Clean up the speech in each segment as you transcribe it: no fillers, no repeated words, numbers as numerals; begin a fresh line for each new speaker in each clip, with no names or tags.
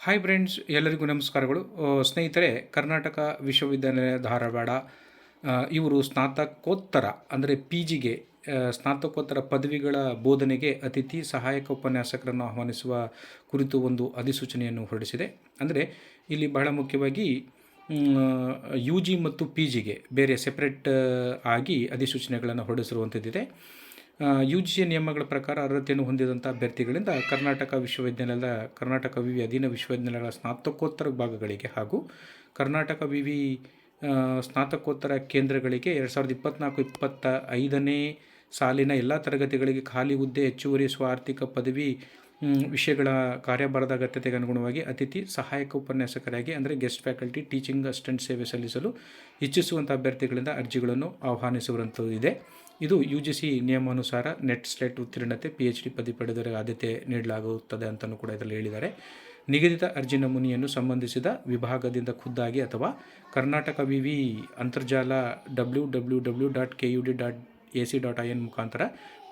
Hi friends, ಎಲ್ಲರಿಗೂ ನಮಸ್ಕಾರಗಳು. ಸ್ನೇಹಿತರೆ, ಕರ್ನಾಟಕ ವಿಶ್ವವಿದ್ಯಾನಿಲಯ ಧಾರವಾಡ ಇವರು ಸ್ನಾತಕೋತ್ತರ ಅಂದರೆ ಪಿ ಜಿಗೆ ಸ್ನಾತಕೋತ್ತರ ಪದವಿಗಳ ಬೋಧನೆಗೆ ಅತಿಥಿ ಸಹಾಯಕ ಉಪನ್ಯಾಸಕರನ್ನು ಆಹ್ವಾನಿಸುವ ಕುರಿತು ಒಂದು ಅಧಿಸೂಚನೆಯನ್ನು ಹೊರಡಿಸಿದೆ. ಅಂದರೆ ಇಲ್ಲಿ ಬಹಳ ಮುಖ್ಯವಾಗಿ ಯು ಜಿ ಮತ್ತು ಪಿ ಜಿಗೆ ಬೇರೆ ಸೆಪ್ರೇಟ್ ಆಗಿ ಅಧಿಸೂಚನೆಗಳನ್ನು ಹೊರಡಿಸಿರುವಂಥದ್ದಿದೆ. ಯು ಜಿ ಸಿ ನಿಯಮಗಳ ಪ್ರಕಾರ ಅರ್ಹತೆಯನ್ನು ಹೊಂದಿದಂಥ ಅಭ್ಯರ್ಥಿಗಳಿಂದ ಕರ್ನಾಟಕ ವಿಶ್ವವಿದ್ಯಾನಿಲಯದ ಕರ್ನಾಟಕ ವಿವಿ ಅಧೀನ ವಿಶ್ವವಿದ್ಯಾನಿಲಯಗಳ ಸ್ನಾತಕೋತ್ತರ ವಿಭಾಗಗಳಿಗೆ ಹಾಗೂ ಕರ್ನಾಟಕ ವಿವಿ ಸ್ನಾತಕೋತ್ತರ ಕೇಂದ್ರಗಳಿಗೆ 2024-25ನೇ ಸಾಲಿನ ಎಲ್ಲ ತರಗತಿಗಳಿಗೆ ಖಾಲಿ ಹುದ್ದೆ, ಹೆಚ್ಚುವರಿ ಸ್ವಾರ್ಥಿಕ ಪದವಿ ವಿಷಯಗಳ ಕಾರ್ಯಭಾರದ ಅಗತ್ಯತೆಗೆ ಅನುಗುಣವಾಗಿ ಅತಿಥಿ ಸಹಾಯಕ ಉಪನ್ಯಾಸಕರಾಗಿ ಅಂದರೆ ಗೆಸ್ಟ್ ಫ್ಯಾಕಲ್ಟಿ ಟೀಚಿಂಗ್ ಅಸಿಸ್ಟೆಂಟ್ ಸೇವೆ ಸಲ್ಲಿಸಲು ಇಚ್ಛಿಸುವಂಥ ಅಭ್ಯರ್ಥಿಗಳಿಂದ ಅರ್ಜಿಗಳನ್ನು ಆಹ್ವಾನಿಸುವಂಥದ್ದಿದೆ. ಇದು ಯು ಜಿ ಸಿ ನಿಯಮಾನುಸಾರ ನೆಟ್ ಸ್ಲೇಟ್ ಉತ್ತೀರ್ಣತೆ PhD ಪದವಿ ಪಡೆದವರಿಗೆ ಆದ್ಯತೆ ನೀಡಲಾಗುತ್ತದೆ ಅಂತಲೂ ಕೂಡ ಇದರಲ್ಲಿ ಹೇಳಿದ್ದಾರೆ. ನಿಗದಿತ ಅರ್ಜಿ ನಮೂನೆಯನ್ನು ಸಂಬಂಧಿಸಿದ ವಿಭಾಗದಿಂದ ಖುದ್ದಾಗಿ ಅಥವಾ ಕರ್ನಾಟಕ ವಿವಿ ಅಂತರ್ಜಾಲ www.kud.ac.in ಮುಖಾಂತರ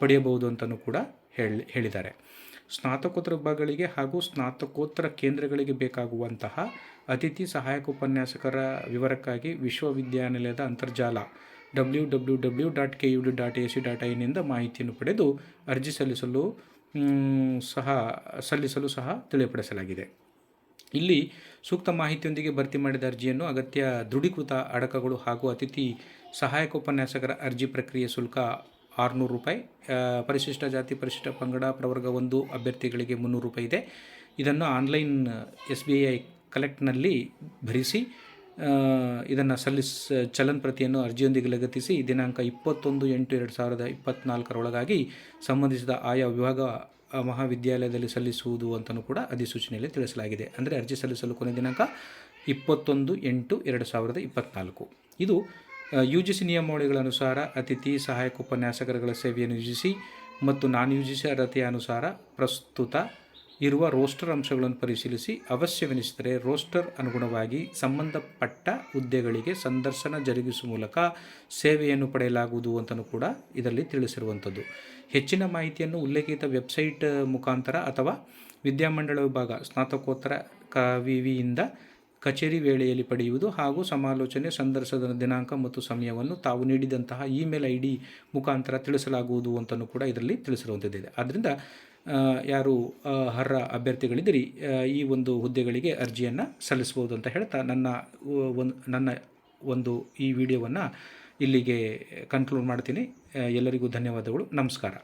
ಪಡೆಯಬಹುದು ಅಂತಲೂ ಕೂಡ ಹೇಳಿದ್ದಾರೆ. ಸ್ನಾತಕೋತ್ತರ ವಿಭಾಗಗಳಿಗೆ ಹಾಗೂ ಸ್ನಾತಕೋತ್ತರ ಕೇಂದ್ರಗಳಿಗೆ ಬೇಕಾಗುವಂತಹ ಅತಿಥಿ ಸಹಾಯಕ ಉಪನ್ಯಾಸಕರ ವಿವರಕ್ಕಾಗಿ ವಿಶ್ವವಿದ್ಯಾನಿಲಯದ ಅಂತರ್ಜಾಲ www.kud.ac.in ಇಂದ ಮಾಹಿತಿಯನ್ನು ಪಡೆದು ಅರ್ಜಿ ಸಲ್ಲಿಸಲು ಸಹ ತಿಳಿಯಪಡಿಸಲಾಗಿದೆ. ಇಲ್ಲಿ ಸೂಕ್ತ ಮಾಹಿತಿಯೊಂದಿಗೆ ಭರ್ತಿ ಮಾಡಿದ ಅರ್ಜಿಯನ್ನು ಅಗತ್ಯ ದೃಢೀಕೃತ ಅಡಕಗಳು ಹಾಗೂ ಅತಿಥಿ ಸಹಾಯಕ ಉಪನ್ಯಾಸಕರ ಅರ್ಜಿ ಪ್ರಕ್ರಿಯೆ ಶುಲ್ಕ ₹600, ಪರಿಶಿಷ್ಟ ಜಾತಿ ಪರಿಶಿಷ್ಟ ಪಂಗಡ ಪ್ರವರ್ಗ 1 ಅಭ್ಯರ್ಥಿಗಳಿಗೆ ₹300 ಇದೆ. ಇದನ್ನು ಆನ್ಲೈನ್ SBI ಕಲೆಕ್ಟ್ನಲ್ಲಿ ಭರಿಸಿ ಇದನ್ನು ಚಲನ್ ಪ್ರತಿಯನ್ನು ಅರ್ಜಿಯೊಂದಿಗೆ ಲಗತ್ತಿಸಿ ದಿನಾಂಕ 21/8/2024 ಸಂಬಂಧಿಸಿದ ಆಯಾ ವಿಭಾಗ ಮಹಾವಿದ್ಯಾಲಯದಲ್ಲಿ ಸಲ್ಲಿಸುವುದು ಅಂತಲೂ ಕೂಡ ಅಧಿಸೂಚನೆಯಲ್ಲಿ ತಿಳಿಸಲಾಗಿದೆ. ಅಂದರೆ ಅರ್ಜಿ ಸಲ್ಲಿಸಲು ಕೊನೆ ದಿನಾಂಕ 21/8/2024. ಇದು ಯು ಜಿ ಸಿ ನಿಯಮಾವಳಿಗಳ ಅನುಸಾರ ಅತಿಥಿ ಸಹಾಯಕ ಉಪನ್ಯಾಸಕರುಗಳ ಸೇವೆಯನ್ನು UGC ಮತ್ತು ನಾನ್ UGC ಅರ್ಹತೆಯ ಅನುಸಾರ ಪ್ರಸ್ತುತ ಇರುವ ರೋಸ್ಟರ್ ಅಂಶಗಳನ್ನು ಪರಿಶೀಲಿಸಿ ಅವಶ್ಯವೆನಿಸಿದರೆ ರೋಸ್ಟರ್ ಅನುಗುಣವಾಗಿ ಸಂಬಂಧಪಟ್ಟ ಹುದ್ದೆಗಳಿಗೆ ಸಂದರ್ಶನ ಜರುಗಿಸುವ ಮೂಲಕ ಸೇವೆಯನ್ನು ಪಡೆಯಲಾಗುವುದು ಅಂತಲೂ ಕೂಡ ಇದರಲ್ಲಿ ತಿಳಿಸಿರುವಂಥದ್ದು. ಹೆಚ್ಚಿನ ಮಾಹಿತಿಯನ್ನು ಉಲ್ಲೇಖಿತ ವೆಬ್ಸೈಟ್ ಮುಖಾಂತರ ಅಥವಾ ವಿದ್ಯಾಮಂಡಳ ವಿಭಾಗ ಸ್ನಾತಕೋತ್ತರ ವಿವಿಯಿಂದ ಕಚೇರಿ ವೇಳೆಯಲ್ಲಿ ಪಡೆಯುವುದು ಹಾಗೂ ಸಮಾಲೋಚನೆ ಸಂದರ್ಶನದ ದಿನಾಂಕ ಮತ್ತು ಸಮಯವನ್ನು ತಾವು ನೀಡಿದಂತಹ ಇಮೇಲ್ ID ಮುಖಾಂತರ ತಿಳಿಸಲಾಗುವುದು ಅಂತಲೂ ಕೂಡ ಇದರಲ್ಲಿ ತಿಳಿಸಿರುವಂಥದ್ದಿದೆ. ಆದ್ದರಿಂದ ಯಾರು ಅರ್ಹ ಅಭ್ಯರ್ಥಿಗಳಿದ್ದೀರಿ ಈ ಒಂದು ಹುದ್ದೆಗಳಿಗೆ ಅರ್ಜಿಯನ್ನು ಸಲ್ಲಿಸ್ಬೋದು ಅಂತ ಹೇಳ್ತಾ ನನ್ನ ಒಂದು ಈ ವಿಡಿಯೋವನ್ನು ಇಲ್ಲಿಗೆ ಕನ್ಕ್ಲೂಡ್ ಮಾಡ್ತೀನಿ. ಎಲ್ಲರಿಗೂ ಧನ್ಯವಾದಗಳು. ನಮಸ್ಕಾರ.